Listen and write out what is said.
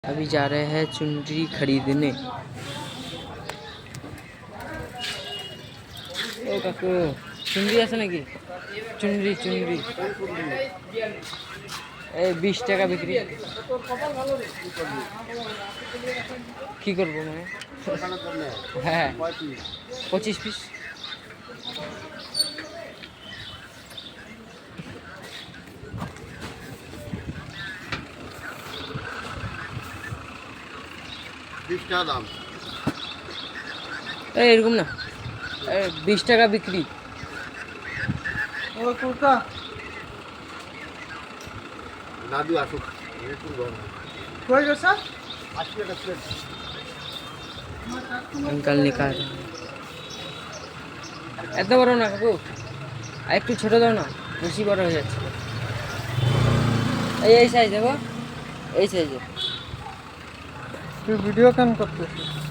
अभी जा रहे हैं चुनरी खरीदने। ओ काकू चुनरी আছে নাকি? চুনরি চুনরি এই 20 টাকা বিক্রি। কি করব মানে? হ্যাঁ 25 পিস। দাম এরকম না, 20 টাকা বিক্রি। ও কুকা দাদু আসুক কই গেছে 80 টাকা প্লেট अंकल निकाल এত বড় না কাকু, আর একটু ছোট দাও না, বেশি বড় হয়ে যাচ্ছে। এই সাইজ দেবো, এই সাইজে। তুই ভিডিও কেন করতেছিস?